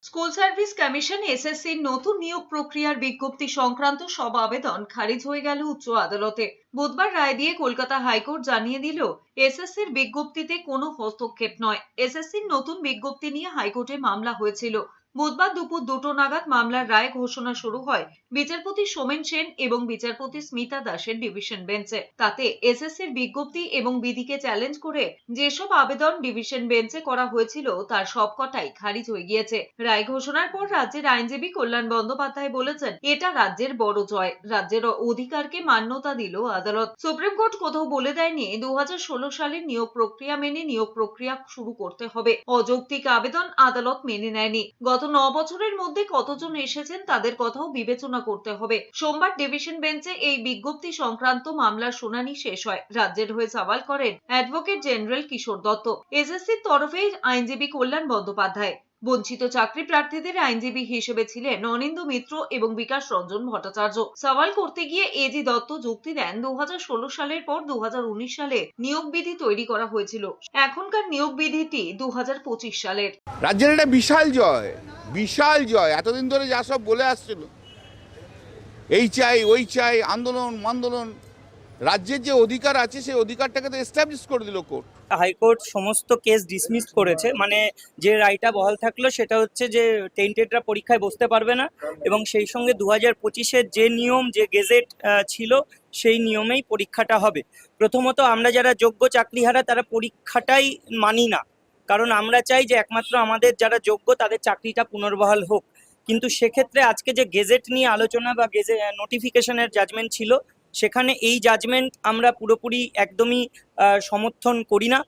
School service commission এসএসসির নতুন নিয়োগ প্রক্রিয়ার বিজ্ঞপ্তি সংক্রান্ত সব আবেদন খারিজ হয়ে গেল উচ্চ আদালতে। বুধবার রায় দিয়ে কলকাতা হাইকোর্ট জানিয়ে দিল, এসএসসির বিজ্ঞপ্তিতে কোনো হস্তক্ষেপ নয়। এসএসসির নতুন বিজ্ঞপ্তি নিয়ে হাইকোর্টে মামলা হয়েছিল। বুধবার দুপুর 2টো নাগাদ মামলার রায় ঘোষণা শুরু হয় বিচারপতি সোমেন সেন এবং বিচারপতি স্মিতা দাসের ডিভিশন বেঞ্চে। তাতে এসএসসির বিজ্ঞপ্তি এবং বিধিকে চ্যালেঞ্জ করে যেসব আবেদন ডিভিশন বেঞ্চে করা হয়েছিল তার সবকটাই খারিজ হয়ে গিয়েছে। রায় ঘোষণার পর রাজ্যের আইনজীবী কল্যাণ বন্দ্যোপাধ্যায় বলেছেন, এটা রাজ্যের বড় জয়। রাজ্যের অধিকারকে মান্যতা দিল আদালত। সুপ্রিম কোর্ট কোথাও বলে দেয়নি 2016 সালের নিয়োগ প্রক্রিয়া মেনে নিয়োগ প্রক্রিয়া শুরু করতে হবে। অযৌক্তিক আবেদন আদালত মেনে নেয়নি। গত 9 বছরের মধ্যে কতজন এসেছেন তাদের কথাও বিবেচনা করতে হবে। সোমবার ডিভিশন বেঞ্চে এই বিজ্ঞপ্তি সংক্রান্ত মামলার শুনানি শেষ হয়। রাজ্যের হয়ে সওয়াল করেন অ্যাডভোকেট জেনারেল কিশোর দত্ত। এসএসসির তরফে আইনজীবী কল্যাণ বন্দ্যোপাধ্যায়। বঞ্চিত চাকরি প্রার্থীদের আইনজীবী হিসেবে ছিলেন অনিন্দ্য মিত্র এবং বিকাশ রঞ্জন ভট্টাচার্য। সওয়াল করতে গিয়ে এজি দত্ত যুক্তি দেন, 2016 সালের পর 2019 সালে নিয়োগ বিধি তৈরি করা হয়েছিল। এখনকার নিয়োগ বিধিটি 2025 সালের। রাজ্যের একটা বিশাল জয়, বিশাল জয়। এতদিন ধরে যা সব বলে আসছিল, এই চাই ওই চাই, আন্দোলন আন্দোলন, রাজ্যের যে অধিকার আছে সেই অধিকারটাকে তো এস্টাবলিশ করে দিল কোর্ট। হাইকোর্ট সমস্ত কেস ডিসমিস করেছে, মানে যে রায়টা বহাল থাকলো সেটা হচ্ছে যে টেন্টেডরা পরীক্ষায় বসতে পারবে না, এবং সেই সঙ্গে 2025-এর যে নিয়ম, যে গেজেট ছিল সেই নিয়মেই পরীক্ষাটা হবে। প্রথমত আমরা যারা যোগ্য চাকরিহারা তারা পরীক্ষাটাই মানি না, কারণ আমরা চাই যে একমাত্র আমাদের যারা যোগ্য তাদের চাকরিটা পুনর্বহাল হোক। কিন্তু সেক্ষেত্রে আজকে যে গেজেট নিয়ে আলোচনা বা গেজেট নোটিফিকেশনের জাজমেন্ট ছিল, সেখানে এই জাজমেন্ট আমরা পুরোপুরি একদমই সমর্থন করি না।